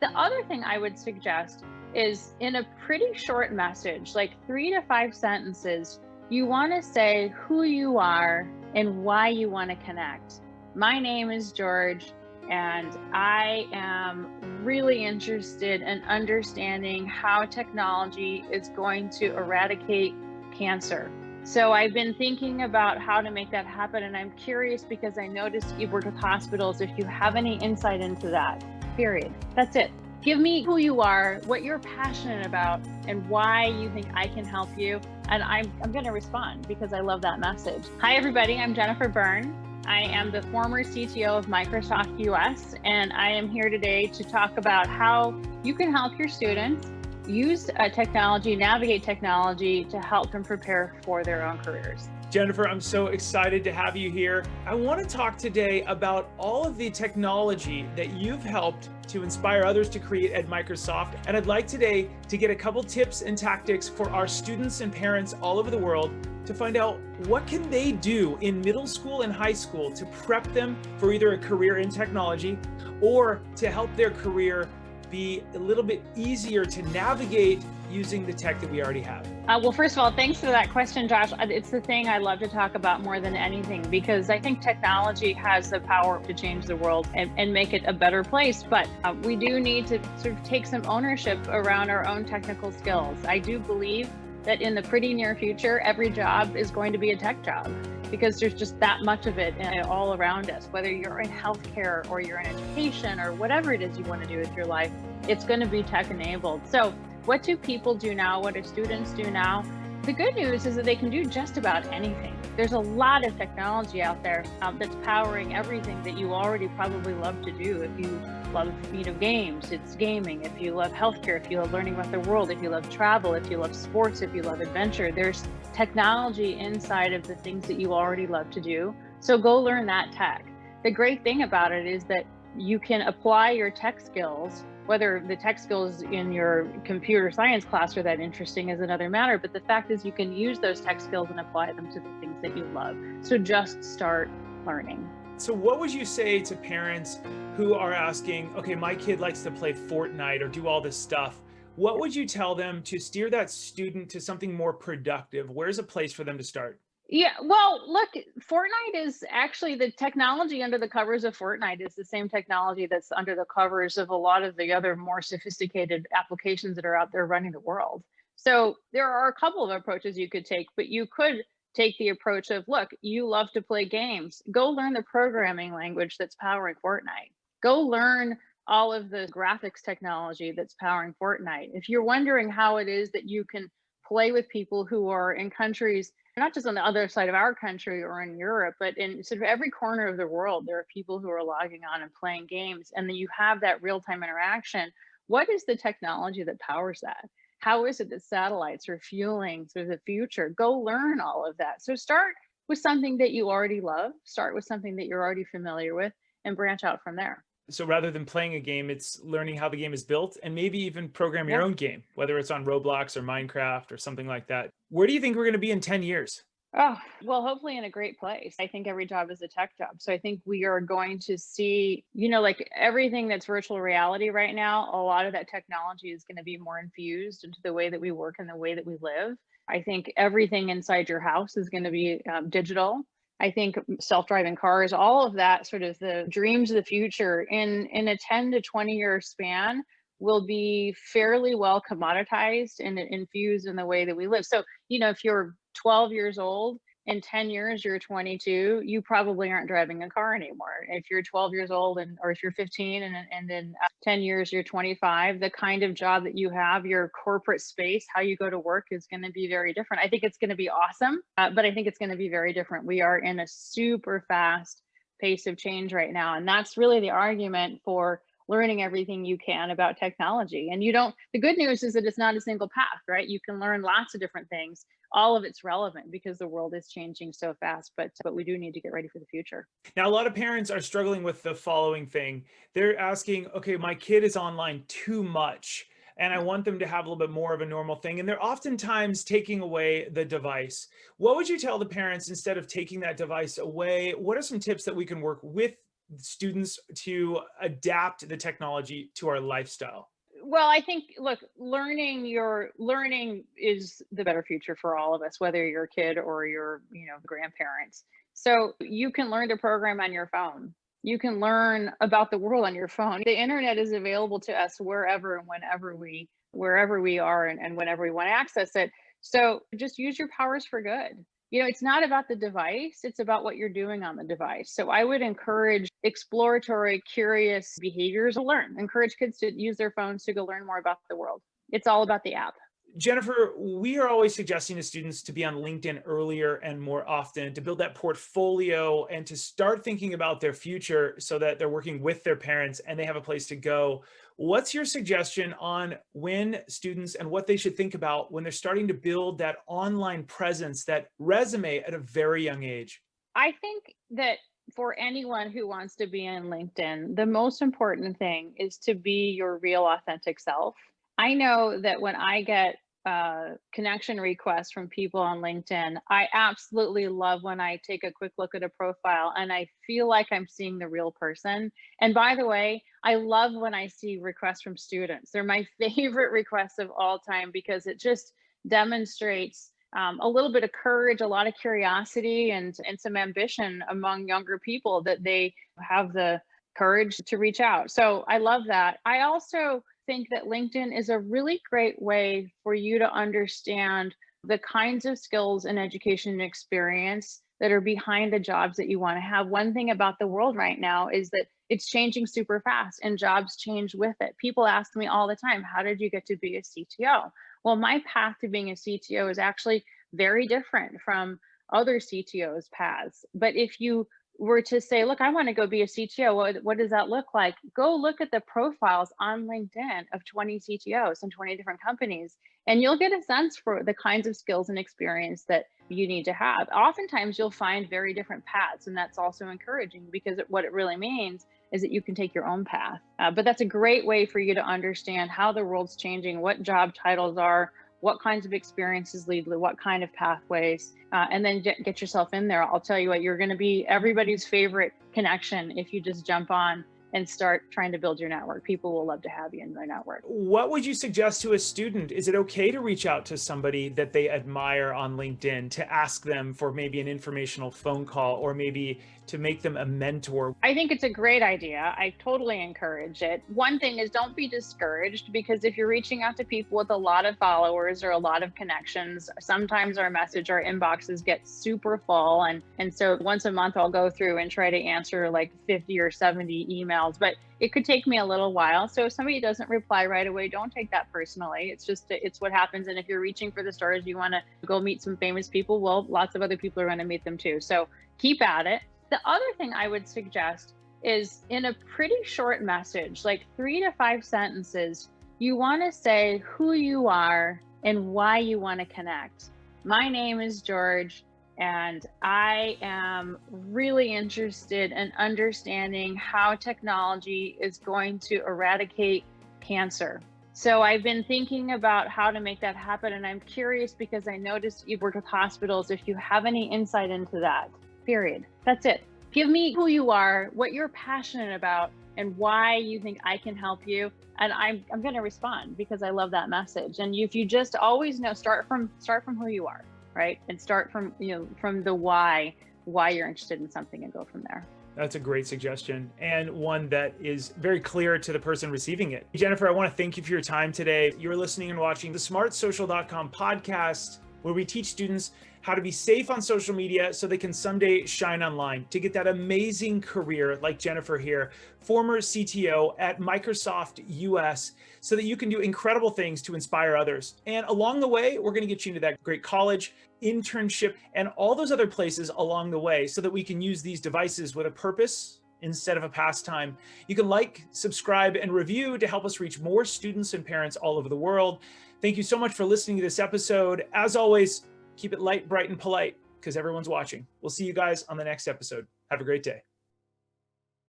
The other thing I would suggest is in a pretty short message, like 3 to 5 sentences, you want to say who you are and why you want to connect. My name is George, and I am really interested in understanding how technology is going to eradicate cancer. So I've been thinking about how to make that happen, and I'm curious because I noticed you work with hospitals. If you have any insight into that, period. That's it. Give me who you are, what you're passionate about, and why you think I can help you. And I'm going to respond because I love that message. Hi, everybody. I'm Jennifer Byrne. I am the former CTO of Microsoft US, and I am here today to talk about how you can help your students use technology, navigate technology to help them prepare for their own careers. Jennifer, I'm so excited to have you here. I want to talk today about all of the technology that you've helped to inspire others to create at Microsoft. And I'd like today to get a couple tips and tactics for our students and parents all over the world to find out what can they do in middle school and high school to prep them for either a career in technology or to help their career be a little bit easier to navigate using the tech that we already have. Well, first of all, thanks for that question, Josh. It's the thing I love to talk about more than anything, because I think technology has the power to change the world and make it a better place. But we do need to sort of take some ownership around our own technical skills. I do believe that in the pretty near future, every job is going to be a tech job, because there's just that much of it all around us. Whether you're in healthcare or you're in education or whatever it is you want to do with your life, it's going to be tech enabled. So what do people do now? What do students do now? The good news is that they can do just about anything. There's a lot of technology out there that's powering everything that you already probably love to do. If you love games, it's gaming. If you love healthcare, if you love learning about the world, if you love travel, if you love sports, if you love adventure, there's technology inside of the things that you already love to do. So go learn that tech. The great thing about it is that you can apply your tech skills. Whether the tech skills in your computer science class are that interesting is another matter, but the fact is you can use those tech skills and apply them to the things that you love. So just start learning. So what would you say to parents who are asking, okay, my kid likes to play Fortnite or do all this stuff. What would you tell them to steer that student to something more productive? Where's a place for them to start? Yeah, well, look, Fortnite is actually the technology under the covers of Fortnite is the same technology that's under the covers of a lot of the other more sophisticated applications that are out there running the world. So there are a couple of approaches you could take, but you could take the approach of, look, you love to play games. Go learn the programming language that's powering Fortnite. Go learn all of the graphics technology that's powering Fortnite. If you're wondering how it is that you can play with people who are in countries not just on the other side of our country or in Europe, but in sort of every corner of the world, there are people who are logging on and playing games, and then you have that real-time interaction. What is the technology that powers that? How is it that satellites are fueling sort of the future? Go learn all of that. So start with something that you already love, start with something that you're already familiar with, and branch out from there. So rather than playing a game, it's learning how the game is built and maybe even program your Yeah. own game, whether it's on Roblox or Minecraft or something like that. Where do you think we're going to be in 10 years? Oh, well, hopefully in a great place. I think every job is a tech job. So I think we are going to see, like everything that's virtual reality right now, a lot of that technology is going to be more infused into the way that we work and the way that we live. I think everything inside your house is going to be digital. I think self-driving cars, all of that sort of the dreams of the future in a 10 to 20 year span will be fairly well commoditized and infused in the way that we live. So, if you're 12 years old, in 10 years you're 22, you probably aren't driving a car anymore. If you're 12 years old or if you're 15 and then 10 years you're 25, the kind of job that you have, your corporate space, how you go to work is going to be very different. I think it's going to be awesome, but I think it's going to be very different. We are in a super fast pace of change right now, and that's really the argument for learning everything you can about technology. And the good news is that it's not a single path, right? You can learn lots of different things. All of it's relevant because the world is changing so fast, but we do need to get ready for the future. Now, a lot of parents are struggling with the following thing. They're asking, okay, my kid is online too much, and I want them to have a little bit more of a normal thing. And they're oftentimes taking away the device. What would you tell the parents instead of taking that device away? What are some tips that we can work with students to adapt the technology to our lifestyle? Well, I think, look, learning is the better future for all of us, whether you're a kid or you're, grandparents. So you can learn to program on your phone. You can learn about the world on your phone. The internet is available to us wherever and wherever we are, and whenever we want to access it. So just use your powers for good. It's not about the device, it's about what you're doing on the device. So I would encourage exploratory, curious behaviors to learn. Encourage kids to use their phones to go learn more about the world. It's all about the app. Jennifer, we are always suggesting to students to be on LinkedIn earlier and more often, to build that portfolio and to start thinking about their future so that they're working with their parents and they have a place to go. What's your suggestion on when students and what they should think about when they're starting to build that online presence, that resume at a very young age? I think that for anyone who wants to be in LinkedIn, the most important thing is to be your real, authentic self. I know that when I get connection requests from people on LinkedIn, I absolutely love when I take a quick look at a profile and I feel like I'm seeing the real person. And by the way, I love when I see requests from students. They're my favorite requests of all time because it just demonstrates a little bit of courage, a lot of curiosity, and some ambition among younger people that they have the courage to reach out. So I love that. I also think that LinkedIn is a really great way for you to understand the kinds of skills and education and experience that are behind the jobs that you want to have. One thing about the world right now is that it's changing super fast and jobs change with it. People ask me all the time, how did you get to be a CTO? Well, my path to being a CTO is actually very different from other CTOs' paths. But if you were to say, look, I want to go be a CTO, what does that look like? Go look at the profiles on LinkedIn of 20 CTOs and 20 different companies, and you'll get a sense for the kinds of skills and experience that you need to have. Oftentimes, you'll find very different paths, and that's also encouraging because what it really means is that you can take your own path. But that's a great way for you to understand how the world's changing, what job titles are, what kinds of experiences lead to what kind of pathways, and then get yourself in there. I'll tell you what, you're going to be everybody's favorite connection if you just jump on and start trying to build your network. People will love to have you in their network. What would you suggest to a student? Is it okay to reach out to somebody that they admire on LinkedIn to ask them for maybe an informational phone call or maybe to make them a mentor? I think it's a great idea. I totally encourage it. One thing is, don't be discouraged, because if you're reaching out to people with a lot of followers or a lot of connections, sometimes our inboxes get super full. And so once a month, I'll go through and try to answer like 50 or 70 emails, but it could take me a little while. So if somebody doesn't reply right away, don't take that personally. It's what happens. And if you're reaching for the stars, you want to go meet some famous people, well, lots of other people are going to meet them too. So keep at it. The other thing I would suggest is, in a pretty short message, like 3 to 5 sentences, you want to say who you are and why you want to connect. My name is George, and I am really interested in understanding how technology is going to eradicate cancer. So I've been thinking about how to make that happen, and I'm curious because I noticed you've worked with hospitals, if you have any insight into that. Period. That's it. Give me who you are, what you're passionate about, and why you think I can help you. And I'm going to respond because I love that message. And if you just always know, start from who you are, right? And start from the why you're interested in something, and go from there. That's a great suggestion, and one that is very clear to the person receiving it. Jennifer, I want to thank you for your time today. You're listening and watching the smartsocial.com podcast, where we teach students how to be safe on social media so they can someday shine online, to get that amazing career like Jennifer here, former CTO at Microsoft US, so that you can do incredible things to inspire others. And along the way, we're going to get you into that great college, internship, and all those other places along the way, so that we can use these devices with a purpose instead of a pastime. You can like, subscribe, and review to help us reach more students and parents all over the world. Thank you so much for listening to this episode. As always, keep it light, bright, and polite, because everyone's watching. We'll see you guys on the next episode. Have a great day.